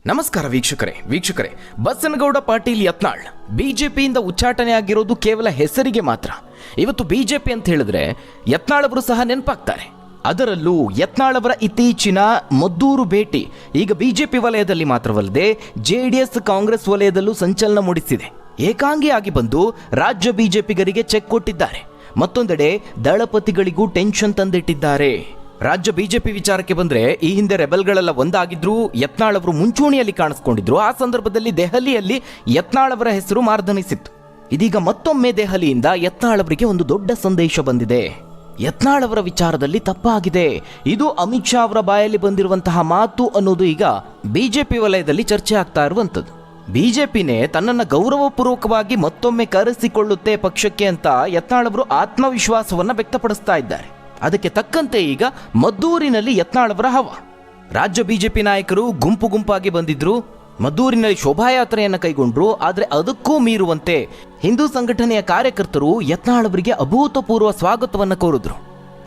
ನಮಸ್ಕಾರ ವೀಕ್ಷಕರೇ ಬಸನಗೌಡ ಪಾಟೀಲ್ ಯತ್ನಾಳ್ ಬಿಜೆಪಿಯಿಂದ ಉಚ್ಚಾಟನೆ ಆಗಿರೋದು ಕೇವಲ ಹೆಸರಿಗೆ ಮಾತ್ರ. ಇವತ್ತು ಬಿಜೆಪಿ ಅಂತ ಹೇಳಿದ್ರೆ ಯತ್ನಾಳ್ ಅವರು ಸಹ ನೆನಪಾಗ್ತಾರೆ. ಅದರಲ್ಲೂ ಯತ್ನಾಳ್ ಅವರ ಇತ್ತೀಚಿನ ಮದ್ದೂರು ಭೇಟಿ ಈಗ ಬಿಜೆಪಿ ವಲಯದಲ್ಲಿ ಮಾತ್ರವಲ್ಲದೆ ಜೆಡಿಎಸ್ ಕಾಂಗ್ರೆಸ್ ವಲಯದಲ್ಲೂ ಸಂಚಲನ ಮೂಡಿಸಿದೆ. ಏಕಾಂಗಿಯಾಗಿ ಬಂದು ರಾಜ್ಯ ಬಿಜೆಪಿಗರಿಗೆ ಚೆಕ್ ಕೊಟ್ಟಿದ್ದಾರೆ. ಮತ್ತೊಂದೆಡೆ ದಳಪತಿಗಳಿಗೂ ಟೆನ್ಷನ್ ತಂದಿಟ್ಟಿದ್ದಾರೆ. ರಾಜ್ಯ ಬಿಜೆಪಿ ವಿಚಾರಕ್ಕೆ ಬಂದ್ರೆ ಈ ಹಿಂದೆ ರೆಬಲ್ಗಳೆಲ್ಲ ಒಂದಾಗಿದ್ರು, ಯತ್ನಾಳ್ ಅವರು ಮುಂಚೂಣಿಯಲ್ಲಿ ಕಾಣಿಸ್ಕೊಂಡಿದ್ರು. ಆ ಸಂದರ್ಭದಲ್ಲಿ ದೆಹಲಿಯಲ್ಲಿ ಯತ್ನಾಳ್ ಅವರ ಹೆಸರು ಮಾರ್ಧನಿಸಿತ್ತು. ಇದೀಗ ಮತ್ತೊಮ್ಮೆ ದೆಹಲಿಯಿಂದ ಯತ್ನಾಳ್ ಅವರಿಗೆ ಒಂದು ದೊಡ್ಡ ಸಂದೇಶ ಬಂದಿದೆ. ಯತ್ನಾಳ್ ಅವರ ವಿಚಾರದಲ್ಲಿ ತಪ್ಪಾಗಿದೆ, ಇದು ಅಮಿತ್ ಶಾ ಅವರ ಬಾಯಲ್ಲಿ ಬಂದಿರುವಂತಹ ಮಾತು ಅನ್ನೋದು ಈಗ ಬಿಜೆಪಿ ವಲಯದಲ್ಲಿ ಚರ್ಚೆ ಆಗ್ತಾ ಇರುವಂಥದ್ದು. ಬಿಜೆಪಿನೇ ತನ್ನನ್ನು ಗೌರವಪೂರ್ವಕವಾಗಿ ಮತ್ತೊಮ್ಮೆ ಕರೆಸಿಕೊಳ್ಳುತ್ತೆ ಪಕ್ಷಕ್ಕೆ ಅಂತ ಯತ್ನಾಳ್ ಅವರು ಆತ್ಮವಿಶ್ವಾಸವನ್ನ ವ್ಯಕ್ತಪಡಿಸ್ತಾ ಇದ್ದಾರೆ. ಅದಕ್ಕೆ ತಕ್ಕಂತೆ ಈಗ ಮದ್ದೂರಿನಲ್ಲಿ ಯತ್ನಾಳ್ ಅವರ ಹವ. ರಾಜ್ಯ ಬಿಜೆಪಿ ನಾಯಕರು ಗುಂಪು ಗುಂಪಾಗಿ ಬಂದಿದ್ರು, ಮದ್ದೂರಿನಲ್ಲಿ ಶೋಭಾಯಾತ್ರೆಯನ್ನು ಕೈಗೊಂಡ್ರು. ಆದರೆ ಅದಕ್ಕೂ ಮೀರುವಂತೆ ಹಿಂದೂ ಸಂಘಟನೆಯ ಕಾರ್ಯಕರ್ತರು ಯತ್ನಾಳ್ ಅವರಿಗೆ ಅಭೂತಪೂರ್ವ ಸ್ವಾಗತವನ್ನು ಕೋರಿದ್ರು.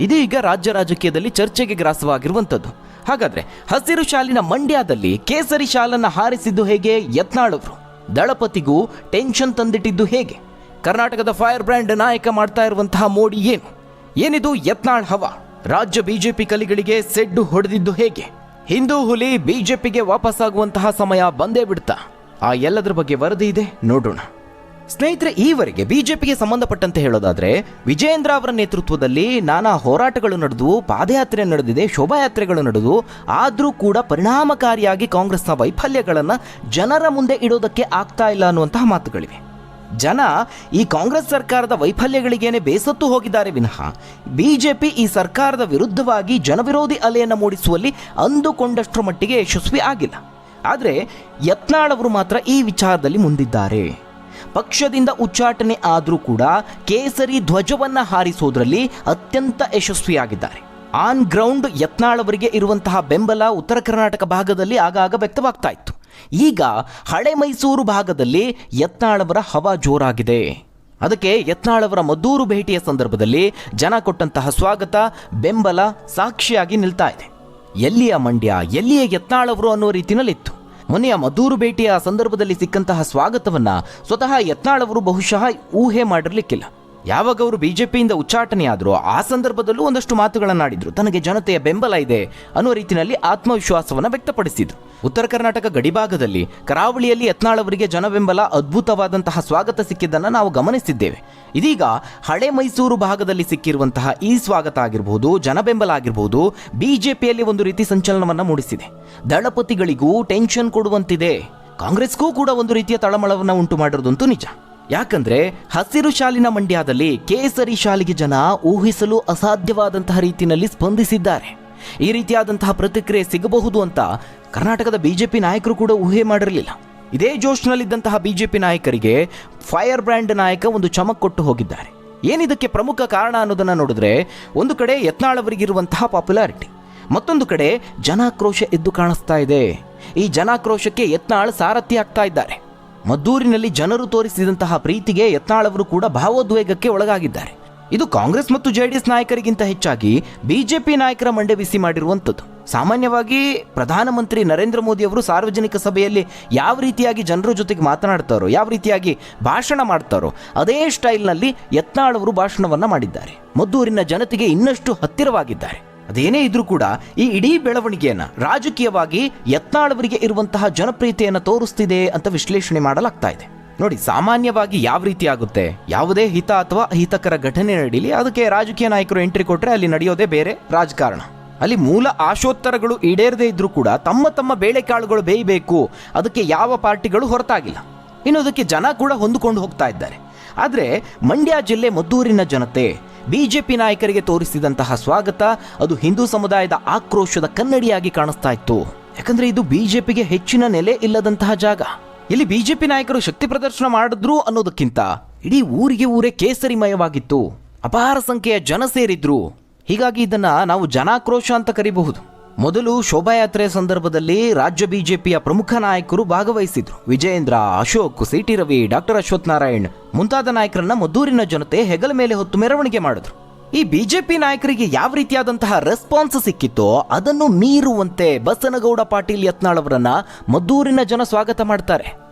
ಇದೀಗ ರಾಜ್ಯ ರಾಜಕೀಯದಲ್ಲಿ ಚರ್ಚೆಗೆ ಗ್ರಾಸವಾಗಿರುವಂಥದ್ದು. ಹಾಗಾದ್ರೆ ಹಸಿರು ಶಾಲಿನ ಮಂಡ್ಯದಲ್ಲಿ ಕೇಸರಿ ಶಾಲನ್ನು ಹಾರಿಸಿದ್ದು ಹೇಗೆ ಯತ್ನಾಳ್ ಅವರು? ದಳಪತಿಗೂ ಟೆನ್ಷನ್ ತಂದಿಟ್ಟಿದ್ದು ಹೇಗೆ? ಕರ್ನಾಟಕದ ಫೈರ್ ಬ್ರ್ಯಾಂಡ್ ನಾಯಕ ಮಾಡ್ತಾ ಇರುವಂತಹ ಮೋಡಿ ಏನಿದು ಯತ್ನಾಳ್ ಹವಾ? ರಾಜ್ಯ ಬಿಜೆಪಿ ಕಲಿಗಳಿಗೆ ಸೆಡ್ಡು ಹೊಡೆದಿದ್ದು ಹೇಗೆ? ಹಿಂದೂ ಹುಲಿ ಬಿಜೆಪಿಗೆ ವಾಪಸ್ಸಾಗುವಂತಹ ಸಮಯ ಬಂದೇ ಬಿಡ್ತಾ? ಆ ಎಲ್ಲದರ ಬಗ್ಗೆ ವರದಿ ಇದೆ, ನೋಡೋಣ. ಸ್ನೇಹಿತರೆ, ಈವರೆಗೆ ಬಿಜೆಪಿಗೆ ಸಂಬಂಧಪಟ್ಟಂತೆ ಹೇಳೋದಾದ್ರೆ ವಿಜಯೇಂದ್ರ ಅವರ ನೇತೃತ್ವದಲ್ಲಿ ನಾನಾ ಹೋರಾಟಗಳು ನಡೆದು, ಪಾದಯಾತ್ರೆ ನಡೆದಿದೆ, ಶೋಭಾಯಾತ್ರೆಗಳು ನಡೆದು, ಆದರೂ ಕೂಡ ಪರಿಣಾಮಕಾರಿಯಾಗಿ ಕಾಂಗ್ರೆಸ್ನ ವೈಫಲ್ಯಗಳನ್ನು ಜನರ ಮುಂದೆ ಇಡೋದಕ್ಕೆ ಆಗ್ತಾ ಇಲ್ಲ ಅನ್ನುವಂತಹ ಮಾತುಗಳಿವೆ. ಜನ ಈ ಕಾಂಗ್ರೆಸ್ ಸರ್ಕಾರದ ವೈಫಲ್ಯಗಳಿಗೇನೆ ಬೇಸತ್ತು ಹೋಗಿದ್ದಾರೆ ವಿನಃ ಬಿಜೆಪಿ ಈ ಸರ್ಕಾರದ ವಿರುದ್ಧವಾಗಿ ಜನವಿರೋಧಿ ಅಲೆಯನ್ನು ಮೂಡಿಸುವಲ್ಲಿ ಅಂದುಕೊಂಡಷ್ಟರ ಮಟ್ಟಿಗೆ ಯಶಸ್ವಿ ಆಗಿಲ್ಲ. ಆದರೆ ಯತ್ನಾಳ್ ಅವರು ಮಾತ್ರ ಈ ವಿಚಾರದಲ್ಲಿ ಮುಂದಿದ್ದಾರೆ. ಪಕ್ಷದಿಂದ ಉಚ್ಚಾಟನೆ ಆದರೂ ಕೂಡ ಕೇಸರಿ ಧ್ವಜವನ್ನ ಹಾರಿಸೋದ್ರಲ್ಲಿ ಅತ್ಯಂತ ಯಶಸ್ವಿಯಾಗಿದ್ದಾರೆ. ಆನ್ ಗ್ರೌಂಡ್ ಯತ್ನಾಳ್ ಅವರಿಗೆ ಇರುವಂತಹ ಬೆಂಬಲ ಉತ್ತರ ಕರ್ನಾಟಕ ಭಾಗದಲ್ಲಿ ಆಗಾಗ ವ್ಯಕ್ತವಾಗ್ತಾ ಇತ್ತು. ಈಗ ಹಳೆ ಮೈಸೂರು ಭಾಗದಲ್ಲಿ ಯತ್ನಾಳ್ ಅವರ ಹವಾ ಜೋರಾಗಿದೆ. ಅದಕ್ಕೆ ಯತ್ನಾಳ್ ಅವರ ಮದ್ದೂರು ಭೇಟಿಯ ಸಂದರ್ಭದಲ್ಲಿ ಜನ ಕೊಟ್ಟಂತಹ ಸ್ವಾಗತ, ಬೆಂಬಲ ಸಾಕ್ಷಿಯಾಗಿ ನಿಲ್ತಾ ಇದೆ. ಎಲ್ಲಿಯ ಮಂಡ್ಯ, ಎಲ್ಲಿಯ ಯತ್ನಾಳ್ ಅವರು ಅನ್ನೋ ರೀತಿಯಲ್ಲಿತ್ತು. ಮೊನ್ನೆಯ ಮದ್ದೂರು ಭೇಟಿಯ ಸಂದರ್ಭದಲ್ಲಿ ಸಿಕ್ಕಂತಹ ಸ್ವಾಗತವನ್ನ ಸ್ವತಃ ಯತ್ನಾಳ್ ಅವರು ಬಹುಶಃ ಊಹೆ ಮಾಡಿರ್ಲಿಕ್ಕಿಲ್ಲ. ಯಾವಾಗ ಅವರು ಬಿಜೆಪಿಯಿಂದ ಉಚ್ಚಾಟನೆ ಆದರೂ ಆ ಸಂದರ್ಭದಲ್ಲೂ ಒಂದಷ್ಟು ಮಾತುಗಳನ್ನಾಡಿದ್ರು. ತನಗೆ ಜನತೆಯ ಬೆಂಬಲ ಇದೆ ಅನ್ನೋ ರೀತಿಯಲ್ಲಿ ಆತ್ಮವಿಶ್ವಾಸವನ್ನು ವ್ಯಕ್ತಪಡಿಸಿದ್ರು. ಉತ್ತರ ಕರ್ನಾಟಕ ಗಡಿಭಾಗದಲ್ಲಿ ಕರಾವಳಿಯಲ್ಲಿ ಯತ್ನಾಳ್ ಅವರಿಗೆ ಜನ ಬೆಂಬಲ, ಅದ್ಭುತವಾದಂತಹ ಸ್ವಾಗತ ಸಿಕ್ಕಿದ್ದನ್ನು ನಾವು ಗಮನಿಸಿದ್ದೇವೆ. ಇದೀಗ ಹಳೆ ಮೈಸೂರು ಭಾಗದಲ್ಲಿ ಸಿಕ್ಕಿರುವಂತಹ ಈ ಸ್ವಾಗತ ಆಗಿರಬಹುದು, ಜನ ಬೆಂಬಲ ಆಗಿರಬಹುದು, ಬಿಜೆಪಿಯಲ್ಲಿ ಒಂದು ರೀತಿ ಸಂಚಲನವನ್ನು ಮೂಡಿಸಿದೆ. ದಳಪತಿಗಳಿಗೂ ಟೆನ್ಷನ್ ಕೊಡುವಂತಿದೆ. ಕಾಂಗ್ರೆಸ್ಗೂ ಕೂಡ ಒಂದು ರೀತಿಯ ತಳಮಳವನ್ನು ಉಂಟು ಮಾಡಿರೋದಂತೂ ನಿಜ. ಯಾಕಂದ್ರೆ ಹಸಿರು ಶಾಲಿನ ಮಂಡ್ಯದಲ್ಲಿ ಕೇಸರಿ ಶಾಲಿಗೆ ಜನ ಊಹಿಸಲು ಅಸಾಧ್ಯವಾದಂತಹ ರೀತಿಯಲ್ಲಿ ಸ್ಪಂದಿಸಿದ್ದಾರೆ. ಈ ರೀತಿಯಾದಂತಹ ಪ್ರತಿಕ್ರಿಯೆ ಸಿಗಬಹುದು ಅಂತ ಕರ್ನಾಟಕದ ಬಿಜೆಪಿ ನಾಯಕರು ಕೂಡ ಊಹೆ ಮಾಡಿರಲಿಲ್ಲ. ಇದೇ ಜೋಶ್ನಲ್ಲಿದ್ದಂತಹ ಬಿಜೆಪಿ ನಾಯಕರಿಗೆ ಫೈರ್ ಬ್ರ್ಯಾಂಡ್ ನಾಯಕ ಒಂದು ಚಮಕ್ ಕೊಟ್ಟು ಹೋಗಿದ್ದಾರೆ. ಏನಿದಕ್ಕೆ ಪ್ರಮುಖ ಕಾರಣ ಅನ್ನೋದನ್ನ ನೋಡಿದ್ರೆ, ಒಂದು ಕಡೆ ಯತ್ನಾಳ್ ಅವರಿಗಿರುವಂತಹ ಪಾಪ್ಯುಲಾರಿಟಿ, ಮತ್ತೊಂದು ಕಡೆ ಜನಾಕ್ರೋಶ ಎದ್ದು ಕಾಣಿಸ್ತಾ ಇದೆ. ಈ ಜನಾಕ್ರೋಶಕ್ಕೆ ಯತ್ನಾಳ್ ಸಾರಥಿ ಆಗ್ತಾ ಇದ್ದಾರೆ. ಮದ್ದೂರಿನಲ್ಲಿ ಜನರು ತೋರಿಸಿದಂತಹ ಪ್ರೀತಿಗೆ ಯತ್ನಾಳ್ ಅವರು ಕೂಡ ಭಾವೋದ್ವೇಗಕ್ಕೆ ಒಳಗಾಗಿದ್ದಾರೆ. ಇದು ಕಾಂಗ್ರೆಸ್ ಮತ್ತು ಜೆಡಿಎಸ್ ನಾಯಕರಿಗಿಂತ ಹೆಚ್ಚಾಗಿ ಬಿಜೆಪಿ ನಾಯಕರ ಮಂಡೆ ಬಿಸಿ ಮಾಡಿರುವಂಥದ್ದು. ಸಾಮಾನ್ಯವಾಗಿ ಪ್ರಧಾನಮಂತ್ರಿ ನರೇಂದ್ರ ಮೋದಿ ಅವರು ಸಾರ್ವಜನಿಕ ಸಭೆಯಲ್ಲಿ ಯಾವ ರೀತಿಯಾಗಿ ಜನರ ಜೊತೆಗೆ ಮಾತನಾಡ್ತಾರೋ, ಯಾವ ರೀತಿಯಾಗಿ ಭಾಷಣ ಮಾಡ್ತಾರೋ, ಅದೇ ಸ್ಟೈಲ್ನಲ್ಲಿ ಯತ್ನಾಳ್ ಅವರು ಭಾಷಣವನ್ನ ಮಾಡಿದ್ದಾರೆ. ಮದ್ದೂರಿನ ಜನತೆಗೆ ಇನ್ನಷ್ಟು ಹತ್ತಿರವಾಗಿದ್ದಾರೆ. ಅದೇನೇ ಇದ್ರೂ ಕೂಡ ಈ ಇಡೀ ಬೆಳವಣಿಗೆಯನ್ನ ರಾಜಕೀಯವಾಗಿ ಯತ್ನಾಳ್ ಅವರಿಗೆ ಇರುವಂತಹ ಜನಪ್ರಿಯತೆಯನ್ನು ತೋರಿಸ್ತಿದೆ ಅಂತ ವಿಶ್ಲೇಷಣೆ ಮಾಡಲಾಗ್ತಾ ಇದೆ. ನೋಡಿ, ಸಾಮಾನ್ಯವಾಗಿ ಯಾವ ರೀತಿ ಆಗುತ್ತೆ, ಯಾವುದೇ ಹಿತ ಅಥವಾ ಅಹಿತಕರ ಘಟನೆ ನಡೀಲಿ, ಅದಕ್ಕೆ ರಾಜಕೀಯ ನಾಯಕರು ಎಂಟ್ರಿ ಕೊಟ್ಟರೆ ಅಲ್ಲಿ ನಡೆಯೋದೇ ಬೇರೆ ರಾಜಕಾರಣ. ಅಲ್ಲಿ ಮೂಲ ಆಶೋತ್ತರಗಳು ಈಡೇರದೇ ಇದ್ರೂ ಕೂಡ ತಮ್ಮ ತಮ್ಮ ಬೇಳೆಕಾಳುಗಳು ಬೇಯಬೇಕು, ಅದಕ್ಕೆ ಯಾವ ಪಾರ್ಟಿಗಳು ಹೊರತಾಗಿಲ್ಲ. ಇನ್ನು ಅದಕ್ಕೆ ಜನ ಕೂಡ ಹೊಂದಿಕೊಂಡು ಹೋಗ್ತಾ ಇದ್ದಾರೆ. ಆದರೆ ಮಂಡ್ಯ ಜಿಲ್ಲೆ ಮದ್ದೂರಿನ ಜನತೆ ಬಿಜೆಪಿ ನಾಯಕರಿಗೆ ತೋರಿಸಿದಂತಹ ಸ್ವಾಗತ ಅದು ಹಿಂದೂ ಸಮುದಾಯದ ಆಕ್ರೋಶದ ಕನ್ನಡಿಯಾಗಿ ಕಾಣಿಸ್ತಾ ಇತ್ತು. ಯಾಕಂದ್ರೆ ಇದು ಬಿಜೆಪಿಗೆ ಹೆಚ್ಚಿನ ನೆಲೆ ಇಲ್ಲದಂತಹ ಜಾಗ. ಇಲ್ಲಿ ಬಿಜೆಪಿ ನಾಯಕರು ಶಕ್ತಿ ಪ್ರದರ್ಶನ ಮಾಡಿದ್ರು ಅನ್ನೋದಕ್ಕಿಂತ ಇಡೀ ಊರೇ ಕೇಸರಿಮಯವಾಗಿತ್ತು. ಅಪಾರ ಸಂಖ್ಯೆಯ ಜನ ಸೇರಿದ್ರು. ಹೀಗಾಗಿ ಇದನ್ನ ನಾವು ಜನಾಕ್ರೋಶ ಅಂತ ಕರೀಬಹುದು. ಮೊದಲು ಶೋಭಾಯಾತ್ರೆಯ ಸಂದರ್ಭದಲ್ಲಿ ರಾಜ್ಯ ಬಿಜೆಪಿಯ ಪ್ರಮುಖ ನಾಯಕರು ಭಾಗವಹಿಸಿದ್ರು. ವಿಜಯೇಂದ್ರ, ಅಶೋಕ್, ಸಿಟಿ ರವಿ, ಡಾಕ್ಟರ್ ಅಶ್ವಥ್ ನಾರಾಯಣ್ ಮುಂತಾದ ನಾಯಕರನ್ನ ಮದ್ದೂರಿನ ಜನತೆ ಹೆಗಲ ಮೇಲೆ ಹೊತ್ತು ಮೆರವಣಿಗೆ ಮಾಡಿದ್ರು. ಈ ಬಿಜೆಪಿ ನಾಯಕರಿಗೆ ಯಾವ ರೀತಿಯಾದಂತಹ ರೆಸ್ಪಾನ್ಸ್ ಸಿಕ್ಕಿತ್ತೋ ಅದನ್ನು ಮೀರುವಂತೆ ಬಸನಗೌಡ ಪಾಟೀಲ್ ಯತ್ನಾಳ್ ಅವರನ್ನ ಮದ್ದೂರಿನ ಜನ ಸ್ವಾಗತ ಮಾಡ್ತಾರೆ.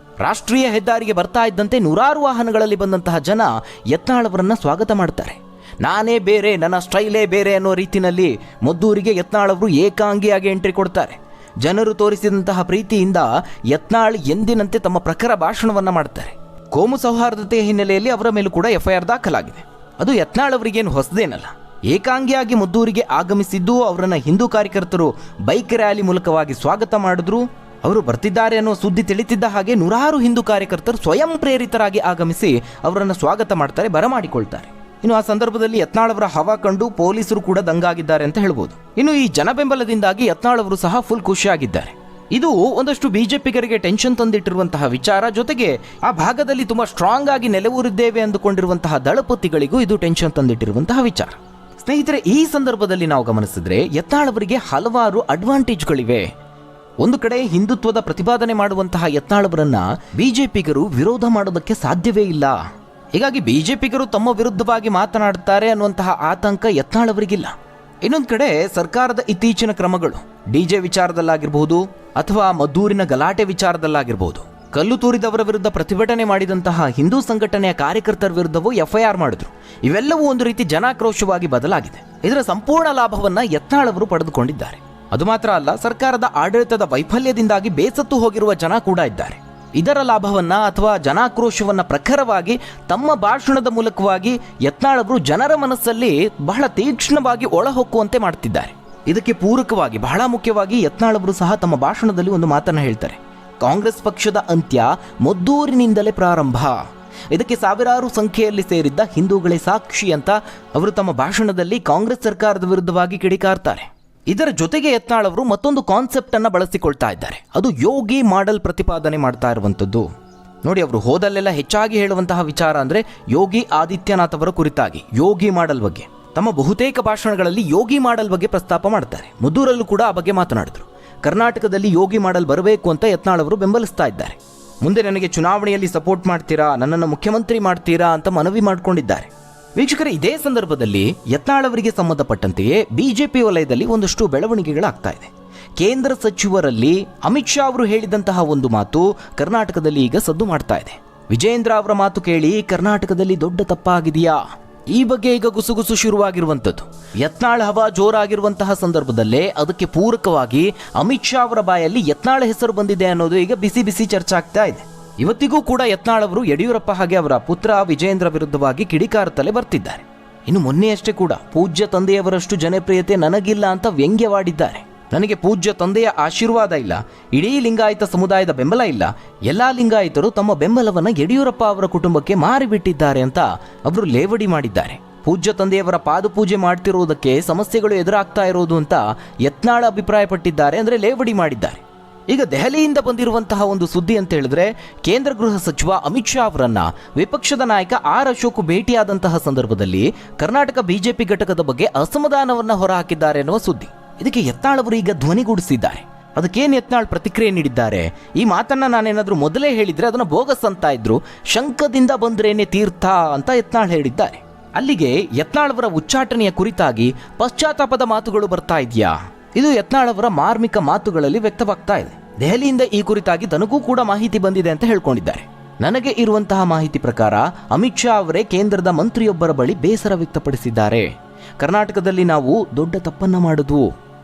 ರಾಷ್ಟ್ರೀಯ ಹೆದ್ದಾರಿಗೆ ಬರ್ತಾ ಇದ್ದಂತೆ ನೂರಾರು ವಾಹನಗಳಲ್ಲಿ ಬಂದಂತಹ ಜನ ಯತ್ನಾಳ್ ಅವರನ್ನ ಸ್ವಾಗತ ಮಾಡ್ತಾರೆ. ನಾನೇ ಬೇರೆ, ನನ್ನ ಸ್ಟೈಲೇ ಬೇರೆ ಅನ್ನೋ ರೀತಿಯಲ್ಲಿ ಮದ್ದೂರಿಗೆ ಯತ್ನಾಳ್ ಅವರು ಏಕಾಂಗಿಯಾಗಿ ಎಂಟ್ರಿ ಕೊಡ್ತಾರೆ. ಜನರು ತೋರಿಸಿದಂತಹ ಪ್ರೀತಿಯಿಂದ ಯತ್ನಾಳ್ ಎಂದಿನಂತೆ ತಮ್ಮ ಪ್ರಖರ ಭಾಷಣವನ್ನ ಮಾಡ್ತಾರೆ. ಕೋಮು ಸೌಹಾರ್ದತೆಯ ಹಿನ್ನೆಲೆಯಲ್ಲಿ ಅವರ ಮೇಲೂ ಕೂಡ FIR ದಾಖಲಾಗಿದೆ. ಅದು ಯತ್ನಾಳ್ ಅವರಿಗೇನು ಹೊಸದೇನಲ್ಲ. ಏಕಾಂಗಿಯಾಗಿ ಮದ್ದೂರಿಗೆ ಆಗಮಿಸಿದ್ದು ಅವರನ್ನ ಹಿಂದೂ ಕಾರ್ಯಕರ್ತರು ಬೈಕ್ ರ್ಯಾಲಿ ಮೂಲಕವಾಗಿ ಸ್ವಾಗತ ಮಾಡಿದ್ರು. ಅವರು ಬರ್ತಿದ್ದಾರೆ ಅನ್ನೋ ಸುದ್ದಿ ತಿಳಿತಿದ್ದ ಹಾಗೆ ನೂರಾರು ಹಿಂದೂ ಕಾರ್ಯಕರ್ತರು ಸ್ವಯಂ ಪ್ರೇರಿತರಾಗಿ ಆಗಮಿಸಿ ಅವರನ್ನು ಸ್ವಾಗತ ಮಾಡ್ತಾರೆ, ಬರಮಾಡಿಕೊಳ್ತಾರೆ. ಇನ್ನು ಆ ಸಂದರ್ಭದಲ್ಲಿ ಯತ್ನಾಳ್ ಅವರ ಹವಾ ಕಂಡು ಪೊಲೀಸರು ಕೂಡ ದಂಗಾಗಿದ್ದಾರೆ ಅಂತ ಹೇಳ್ಬೋದು. ಇನ್ನು ಈ ಜನ ಬೆಂಬಲದಿಂದಾಗಿ ಯತ್ನಾಳ್ ಅವರು ಸಹ ಫುಲ್ ಖುಷಿಯಾಗಿದ್ದಾರೆ. ಇದು ಒಂದಷ್ಟು ಬಿಜೆಪಿಗರಿಗೆ ಟೆನ್ಷನ್ ತಂದಿಟ್ಟಿರುವಂತಹ ವಿಚಾರ. ಜೊತೆಗೆ ಆ ಭಾಗದಲ್ಲಿ ತುಂಬಾ ಸ್ಟ್ರಾಂಗ್ ಆಗಿ ನೆಲೆಯೂರಿದ್ದೇವೆ ಅಂದುಕೊಂಡಿರುವಂತಹ ದಳಪತಿಗಳಿಗೂ ಇದು ಟೆನ್ಷನ್ ತಂದಿಟ್ಟಿರುವಂತಹ ವಿಚಾರ. ಸ್ನೇಹಿತರೆ, ಈ ಸಂದರ್ಭದಲ್ಲಿ ನಾವು ಗಮನಿಸಿದ್ರೆ ಯತ್ನಾಳ್ ಅವರಿಗೆ ಹಲವಾರು ಅಡ್ವಾಂಟೇಜ್ಗಳಿವೆ. ಒಂದು ಕಡೆ ಹಿಂದುತ್ವದ ಪ್ರತಿಪಾದನೆ ಮಾಡುವಂತಹ ಯತ್ನಾಳ್ ಅವರನ್ನ ಬಿಜೆಪಿಗರು ವಿರೋಧ ಮಾಡೋದಕ್ಕೆ ಸಾಧ್ಯವೇ ಇಲ್ಲ. ಹೀಗಾಗಿ ಬಿಜೆಪಿಗರು ತಮ್ಮ ವಿರುದ್ಧವಾಗಿ ಮಾತನಾಡುತ್ತಾರೆ ಅನ್ನುವಂತಹ ಆತಂಕ ಯತ್ನಾಳ್ ಅವರಿಗಿಲ್ಲ. ಇನ್ನೊಂದು ಕಡೆ ಸರ್ಕಾರದ ಇತ್ತೀಚಿನ ಕ್ರಮಗಳು ಡಿಜೆ ವಿಚಾರದಲ್ಲಾಗಿರಬಹುದು ಅಥವಾ ಮದ್ದೂರಿನ ಗಲಾಟೆ ವಿಚಾರದಲ್ಲಾಗಿರಬಹುದು, ಕಲ್ಲು ತೂರಿದವರ ವಿರುದ್ಧ ಪ್ರತಿಭಟನೆ ಮಾಡಿದಂತಹ ಹಿಂದೂ ಸಂಘಟನೆಯ ಕಾರ್ಯಕರ್ತರ ವಿರುದ್ಧವೂ FIR ಮಾಡಿದ್ರು. ಇವೆಲ್ಲವೂ ಒಂದು ರೀತಿ ಜನಾಕ್ರೋಶವಾಗಿ ಬದಲಾಗಿದೆ. ಇದರ ಸಂಪೂರ್ಣ ಲಾಭವನ್ನ ಯತ್ನಾಳ್ ಅವರು ಪಡೆದುಕೊಂಡಿದ್ದಾರೆ. ಅದು ಮಾತ್ರ ಅಲ್ಲ, ಸರ್ಕಾರದ ಆಡಳಿತದ ವೈಫಲ್ಯದಿಂದಾಗಿ ಬೇಸತ್ತು ಹೋಗಿರುವ ಜನ ಕೂಡ ಇದ್ದಾರೆ. ಇದರ ಲಾಭವನ್ನ ಅಥವಾ ಜನಾಕ್ರೋಶವನ್ನ ಪ್ರಖರವಾಗಿ ತಮ್ಮ ಭಾಷಣದ ಮೂಲಕವಾಗಿ ಯತ್ನಾಳ್ ಅವರು ಜನರ ಮನಸ್ಸಲ್ಲಿ ಬಹಳ ತೀಕ್ಷ್ಣವಾಗಿ ಒಳಹೊಕ್ಕುವಂತೆ ಮಾಡ್ತಿದ್ದಾರೆ. ಇದಕ್ಕೆ ಪೂರಕವಾಗಿ ಬಹಳ ಮುಖ್ಯವಾಗಿ ಯತ್ನಾಳ್ ಅವರು ಸಹ ತಮ್ಮ ಭಾಷಣದಲ್ಲಿ ಒಂದು ಮಾತನ್ನ ಹೇಳ್ತಾರೆ. ಕಾಂಗ್ರೆಸ್ ಪಕ್ಷದ ಅಂತ್ಯ ಮದ್ದೂರಿನಿಂದಲೇ ಪ್ರಾರಂಭ. ಇದಕ್ಕೆ ಸಾವಿರಾರು ಸಂಖ್ಯೆಯಲ್ಲಿ ಸೇರಿದ್ದ ಹಿಂದೂಗಳೇ ಸಾಕ್ಷಿ ಅಂತ ಅವರು ತಮ್ಮ ಭಾಷಣದಲ್ಲಿ ಕಾಂಗ್ರೆಸ್ ಸರ್ಕಾರದ ವಿರುದ್ಧವಾಗಿ ಕಿಡಿಕಾರ್ತಾರೆ. ಇದರ ಜೊತೆಗೆ ಯತ್ನಾಳ್ ಅವರು ಮತ್ತೊಂದು ಕಾನ್ಸೆಪ್ಟ್ ಅನ್ನ ಬಳಸಿಕೊಳ್ತಾ ಇದ್ದಾರೆ. ಅದು ಯೋಗಿ ಮಾಡೆಲ್ ಪ್ರತಿಪಾದನೆ ಮಾಡ್ತಾ ಇರುವಂಥದ್ದು. ನೋಡಿ, ಅವರು ಹೋದಲ್ಲೆಲ್ಲ ಹೆಚ್ಚಾಗಿ ಹೇಳುವಂತಹ ವಿಚಾರ ಅಂದ್ರೆ ಯೋಗಿ ಆದಿತ್ಯನಾಥ್ ಅವರ ಕುರಿತಾಗಿ ಯೋಗಿ ಮಾಡೆಲ್ ಬಗ್ಗೆ ತಮ್ಮ ಬಹುತೇಕ ಭಾಷಣಗಳಲ್ಲಿ ಯೋಗಿ ಮಾಡೆಲ್ ಬಗ್ಗೆ ಪ್ರಸ್ತಾಪ ಮಾಡ್ತಾರೆ. ಮದ್ದೂರಲ್ಲೂ ಕೂಡ ಆ ಬಗ್ಗೆ ಮಾತನಾಡಿದ್ರು. ಕರ್ನಾಟಕದಲ್ಲಿ ಯೋಗಿ ಮಾಡೆಲ್ ಬರಬೇಕು ಅಂತ ಯತ್ನಾಳ್ ಅವರು ಬೆಂಬಲಿಸ್ತಾ ಇದ್ದಾರೆ. ಮುಂದೆ ನನಗೆ ಚುನಾವಣೆಯಲ್ಲಿ ಸಪೋರ್ಟ್ ಮಾಡ್ತೀರಾ, ನನ್ನನ್ನು ಮುಖ್ಯಮಂತ್ರಿ ಮಾಡ್ತೀರಾ ಅಂತ ಮನವಿ ಮಾಡಿಕೊಂಡಿದ್ದಾರೆ. ವೀಕ್ಷಕರೇ, ಇದೇ ಸಂದರ್ಭದಲ್ಲಿ ಯತ್ನಾಳ್ ಅವರಿಗೆ ಸಂಬಂಧಪಟ್ಟಂತೆಯೇ ಬಿಜೆಪಿ ವಲಯದಲ್ಲಿ ಒಂದಷ್ಟು ಬೆಳವಣಿಗೆಗಳಾಗ್ತಾ ಇದೆ. ಕೇಂದ್ರ ಸಚಿವರಲ್ಲಿ ಅಮಿತ್ ಶಾ ಅವರು ಹೇಳಿದಂತಹ ಒಂದು ಮಾತು ಕರ್ನಾಟಕದಲ್ಲಿ ಈಗ ಸದ್ದು ಮಾಡ್ತಾ ಇದೆ. ವಿಜೇಂದ್ರ ಅವರ ಮಾತು ಕೇಳಿ ಕರ್ನಾಟಕದಲ್ಲಿ ದೊಡ್ಡ ತಪ್ಪಾಗಿದೆಯಾ, ಈ ಬಗ್ಗೆ ಈಗ ಗುಸುಗುಸು ಶುರುವಾಗಿರುವಂಥದ್ದು. ಯತ್ನಾಳ್ ಹವಾ ಜೋರಾಗಿರುವಂತಹ ಸಂದರ್ಭದಲ್ಲೇ ಅದಕ್ಕೆ ಪೂರಕವಾಗಿ ಅಮಿತ್ ಶಾ ಅವರ ಬಾಯಲ್ಲಿ ಯತ್ನಾಳ್ ಹೆಸರು ಬಂದಿದೆ ಅನ್ನೋದು ಈಗ ಬಿಸಿ ಬಿಸಿ ಚರ್ಚೆ ಆಗ್ತಾ ಇದೆ. ಇವತ್ತಿಗೂ ಕೂಡ ಯತ್ನಾಳ್ ಅವರು ಯಡಿಯೂರಪ್ಪ ಹಾಗೆ ಅವರ ಪುತ್ರ ವಿಜೇಂದ್ರ ವಿರುದ್ಧವಾಗಿ ಕಿಡಿಕಾರುತ್ತಲೇ ಬರ್ತಿದ್ದಾರೆ. ಇನ್ನು ಮೊನ್ನೆಯಷ್ಟೇ ಕೂಡ ಪೂಜ್ಯ ತಂದೆಯವರಷ್ಟು ಜನಪ್ರಿಯತೆ ನನಗಿಲ್ಲ ಅಂತ ವ್ಯಂಗ್ಯವಾಡಿದ್ದಾರೆ. ನನಗೆ ಪೂಜ್ಯ ತಂದೆಯ ಆಶೀರ್ವಾದ ಇಲ್ಲ, ಇಡೀ ಲಿಂಗಾಯತ ಸಮುದಾಯದ ಬೆಂಬಲ ಇಲ್ಲ, ಎಲ್ಲಾ ಲಿಂಗಾಯತರು ತಮ್ಮ ಬೆಂಬಲವನ್ನ ಯಡಿಯೂರಪ್ಪ ಅವರ ಕುಟುಂಬಕ್ಕೆ ಮಾರಿಬಿಟ್ಟಿದ್ದಾರೆ ಅಂತ ಅವರು ಲೇವಡಿ ಮಾಡಿದ್ದಾರೆ. ಪೂಜ್ಯ ತಂದೆಯವರ ಪಾದಪೂಜೆ ಮಾಡ್ತಿರೋದಕ್ಕೆ ಸಮಸ್ಯೆಗಳು ಎದುರಾಗ್ತಾ ಇರೋದು ಅಂತ ಯತ್ನಾಳ್ ಅಭಿಪ್ರಾಯಪಟ್ಟಿದ್ದಾರೆ, ಅಂದ್ರೆ ಲೇವಡಿ ಮಾಡಿದ್ದಾರೆ. ಈಗ ದೆಹಲಿಯಿಂದ ಬಂದಿರುವಂತಹ ಒಂದು ಸುದ್ದಿ ಅಂತ ಹೇಳಿದ್ರೆ, ಕೇಂದ್ರ ಗೃಹ ಸಚಿವ ಅಮಿತ್ ಶಾ ಅವರನ್ನ ವಿಪಕ್ಷದ ನಾಯಕ ಆರ್ ಅಶೋಕ್ ಭೇಟಿಯಾದಂತಹ ಸಂದರ್ಭದಲ್ಲಿ ಕರ್ನಾಟಕ ಬಿಜೆಪಿ ಘಟಕದ ಬಗ್ಗೆ ಅಸಮಾಧಾನವನ್ನ ಹೊರಹಾಕಿದ್ದಾರೆ ಎನ್ನುವ ಸುದ್ದಿ. ಇದಕ್ಕೆ ಯತ್ನಾಳ್ ಅವರು ಈಗ ಧ್ವನಿಗೂಡಿಸಿದ್ದಾರೆ. ಅದಕ್ಕೇನು ಯತ್ನಾಳ್ ಪ್ರತಿಕ್ರಿಯೆ ನೀಡಿದ್ದಾರೆ? ಈ ಮಾತನ್ನ ನಾನೇನಾದ್ರೂ ಮೊದಲೇ ಹೇಳಿದ್ರೆ ಅದನ್ನ ಬೋಗಸ್ ಅಂತ ಇದ್ರು, ಶಂಕದಿಂದ ಬಂದ್ರೇನೆ ತೀರ್ಥ ಅಂತ ಯತ್ನಾಳ್ ಹೇಳಿದ್ದಾರೆ. ಅಲ್ಲಿಗೆ ಯತ್ನಾಳ್ ಅವರ ಉಚ್ಚಾಟನೆಯ ಕುರಿತಾಗಿ ಪಶ್ಚಾತ್ತಾಪದ ಮಾತುಗಳು ಬರ್ತಾ ಇದೆಯಾ? ಇದು ಯತ್ನಾಳ್ ಅವರ ಮಾರ್ಮಿಕ ಮಾತುಗಳಲ್ಲಿ ವ್ಯಕ್ತವಾಗ್ತಾ ಇದೆ. ದೆಹಲಿಯಿಂದ ಈ ಕುರಿತಾಗಿ ತನಗೂ ಕೂಡ ಮಾಹಿತಿ ಬಂದಿದೆ ಅಂತ ಹೇಳ್ಕೊಂಡಿದ್ದಾರೆ. ನನಗೆ ಇರುವಂತಹ ಮಾಹಿತಿ ಪ್ರಕಾರ ಅಮಿತ್ ಶಾ ಅವರೇ ಕೇಂದ್ರದ ಮಂತ್ರಿಯೊಬ್ಬರ ಬಳಿ ಬೇಸರ ವ್ಯಕ್ತಪಡಿಸಿದ್ದಾರೆ. ಕರ್ನಾಟಕದಲ್ಲಿ ನಾವು ದೊಡ್ಡ ತಪ್ಪನ್ನ ಮಾಡುದು.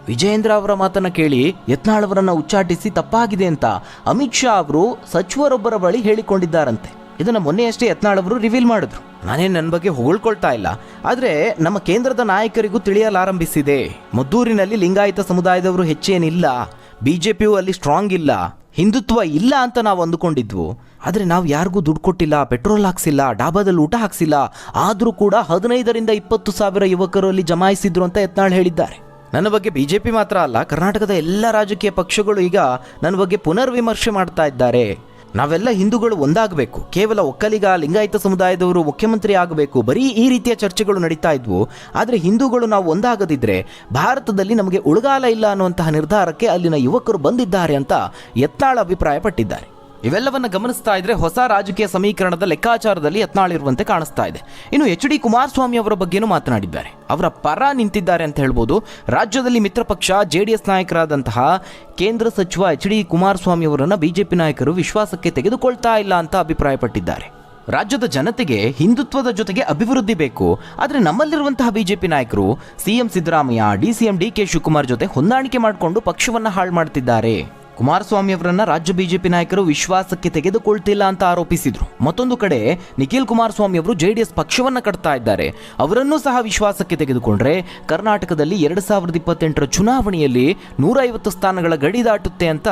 ವಿಜೇಂದ್ರ ಅವರ ಮಾತನ್ನ ಕೇಳಿ ಯತ್ನಾಳ್ ಅವರನ್ನ ಉಚ್ಚಾಟಿಸಿ ತಪ್ಪಾಗಿದೆ ಅಂತ ಅಮಿತ್ ಶಾ ಅವರು ಸಚಿವರೊಬ್ಬರ ಬಳಿ ಹೇಳಿಕೊಂಡಿದ್ದಾರಂತೆ. ಇದನ್ನ ಮೊನ್ನೆಯಷ್ಟೇ ಯತ್ನಾಳ್ ಅವರು ರಿವೀಲ್ ಮಾಡಿದ್ರು. ನಾನೇನು ನನ್ನ ಬಗ್ಗೆ ಹೊಗಳ್ಕೊಳ್ತಾ ಇಲ್ಲ, ಆದ್ರೆ ನಮ್ಮ ಕೇಂದ್ರದ ನಾಯಕರಿಗೂ ತಿಳಿಯಲಾರಂಭಿಸಿದೆ. ಮದ್ದೂರಿನಲ್ಲಿ ಲಿಂಗಾಯತ ಸಮುದಾಯದವರು ಹೆಚ್ಚೇನಿಲ್ಲ, ಬಿಜೆಪಿಯು ಅಲ್ಲಿ ಸ್ಟ್ರಾಂಗ್ ಇಲ್ಲ, ಹಿಂದುತ್ವ ಇಲ್ಲ ಅಂತ ನಾವು ಅಂದುಕೊಂಡಿದ್ವು. ಆದರೆ ನಾವು ಯಾರಿಗೂ ದುಡ್ಡು ಕೊಟ್ಟಿಲ್ಲ, ಪೆಟ್ರೋಲ್ ಹಾಕ್ಸಿಲ್ಲ, ಡಾಬಾದಲ್ಲಿ ಊಟ ಹಾಕ್ಸಿಲ್ಲ. ಆದರೂ ಕೂಡ 15,000 to 20,000 ಯುವಕರು ಅಲ್ಲಿ ಜಮಾಯಿಸಿದ್ರು ಅಂತ ಯತ್ನಾಳ್ ಹೇಳಿದ್ದಾರೆ. ನನ್ನ ಬಗ್ಗೆ ಬಿಜೆಪಿ ಮಾತ್ರ ಅಲ್ಲ, ಕರ್ನಾಟಕದ ಎಲ್ಲ ರಾಜಕೀಯ ಪಕ್ಷಗಳು ಈಗ ನನ್ನ ಬಗ್ಗೆ ಪುನರ್ವಿಮರ್ಶೆ ಮಾಡ್ತಾ ಇದ್ದಾರೆ. ನಾವೆಲ್ಲ ಹಿಂದೂಗಳು ಒಂದಾಗಬೇಕು, ಕೇವಲ ಒಕ್ಕಲಿಗ ಲಿಂಗಾಯತ ಸಮುದಾಯದವರು ಮುಖ್ಯಮಂತ್ರಿ ಆಗಬೇಕು, ಬರೀ ಈ ರೀತಿಯ ಚರ್ಚೆಗಳು ನಡೀತಾ ಇದ್ವು. ಆದರೆ ಹಿಂದೂಗಳು ನಾವು ಒಂದಾಗದಿದ್ರೆ ಭಾರತದಲ್ಲಿ ನಮಗೆ ಉಳುಗಾಲ ಇಲ್ಲ ಅನ್ನುವಂತಹ ನಿರ್ಧಾರಕ್ಕೆ ಅಲ್ಲಿನ ಯುವಕರು ಬಂದಿದ್ದಾರೆ ಅಂತ ಯತ್ನಾಳ್ ಅಭಿಪ್ರಾಯಪಟ್ಟಿದ್ದಾರೆ. ಇವೆಲ್ಲವನ್ನ ಗಮನಿಸ್ತಾ ಇದ್ರೆ ಹೊಸ ರಾಜಕೀಯ ಸಮೀಕರಣದ ಲೆಕ್ಕಾಚಾರದಲ್ಲಿ ಯತ್ನಾಳ್ ಇರುವಂತೆ ಕಾಣಿಸ್ತಾ ಇದೆ. ಇನ್ನು HD ಕುಮಾರಸ್ವಾಮಿ ಅವರ ಬಗ್ಗೆನೂ ಮಾತನಾಡಿದ್ದಾರೆ. ಅವರ ಪರ ನಿಂತಿದ್ದಾರೆ ಅಂತ ಹೇಳ್ಬೋದು. ರಾಜ್ಯದಲ್ಲಿ ಮಿತ್ರ ಪಕ್ಷ JDS ನಾಯಕರಾದಂತಹ ಕೇಂದ್ರ ಸಚಿವ HD ಕುಮಾರಸ್ವಾಮಿ ಅವರನ್ನು ಬಿಜೆಪಿ ನಾಯಕರು ವಿಶ್ವಾಸಕ್ಕೆ ತೆಗೆದುಕೊಳ್ತಾ ಇಲ್ಲ ಅಂತ ಅಭಿಪ್ರಾಯಪಟ್ಟಿದ್ದಾರೆ. ರಾಜ್ಯದ ಜನತೆಗೆ ಹಿಂದುತ್ವದ ಜೊತೆಗೆ ಅಭಿವೃದ್ಧಿ ಬೇಕು, ಆದರೆ ನಮ್ಮಲ್ಲಿರುವಂತಹ ಬಿಜೆಪಿ ನಾಯಕರು CM Siddaramaiah, DCM DK Shivakumar ಜೊತೆ ಹೊಂದಾಣಿಕೆ ಮಾಡಿಕೊಂಡು ಪಕ್ಷವನ್ನ ಹಾಳು ಮಾಡ್ತಿದ್ದಾರೆ. ಕುಮಾರಸ್ವಾಮಿ ಅವರನ್ನ ರಾಜ್ಯ ಬಿಜೆಪಿ ನಾಯಕರು ವಿಶ್ವಾಸಕ್ಕೆ ತೆಗೆದುಕೊಳ್ತಿಲ್ಲ ಅಂತ ಆರೋಪಿಸಿದ್ರು. ಮತ್ತೊಂದು ಕಡೆ ನಿಖಿಲ್ ಕುಮಾರಸ್ವಾಮಿ ಅವರು JDS ಪಕ್ಷವನ್ನ ಕಟ್ತಾ ಇದ್ದಾರೆ. ಅವರನ್ನೂ ಸಹ ವಿಶ್ವಾಸಕ್ಕೆ ತೆಗೆದುಕೊಂಡ್ರೆ ಕರ್ನಾಟಕದಲ್ಲಿ 2028 ಚುನಾವಣೆಯಲ್ಲಿ 150 ಸ್ಥಾನಗಳ ಗಡಿ ದಾಟುತ್ತೆ ಅಂತ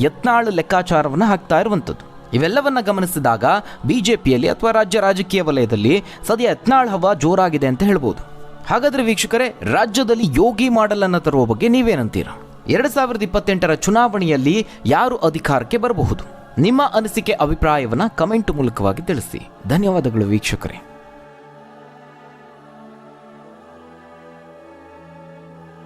ಯತ್ನಾಳ್ ಲೆಕ್ಕಾಚಾರವನ್ನು ಹಾಕ್ತಾ ಇರುವಂಥದ್ದು. ಇವೆಲ್ಲವನ್ನ ಗಮನಿಸಿದಾಗ ಬಿಜೆಪಿಯಲ್ಲಿ ಅಥವಾ ರಾಜ್ಯ ರಾಜಕೀಯ ವಲಯದಲ್ಲಿ ಸದ್ಯ ಯತ್ನಾಳ್ ಹವಾ ಜೋರಾಗಿದೆ ಅಂತ ಹೇಳ್ಬೋದು. ಹಾಗಾದ್ರೆ ವೀಕ್ಷಕರೇ, ರಾಜ್ಯದಲ್ಲಿ ಯೋಗಿ ಮಾಡೆಲ್ ಅನ್ನು ತರುವ ಬಗ್ಗೆ ನೀವೇನಂತೀರಾ? 2028 ಚುನಾವಣೆಯಲ್ಲಿ ಯಾರು ಅಧಿಕಾರಕ್ಕೆ ಬರಬಹುದು? ನಿಮ್ಮ ಅನಿಸಿಕೆ ಅಭಿಪ್ರಾಯವನ್ನ ಕಮೆಂಟ್ ಮೂಲಕವಾಗಿ ತಿಳಿಸಿ. ಧನ್ಯವಾದಗಳು ವೀಕ್ಷಕರೇ.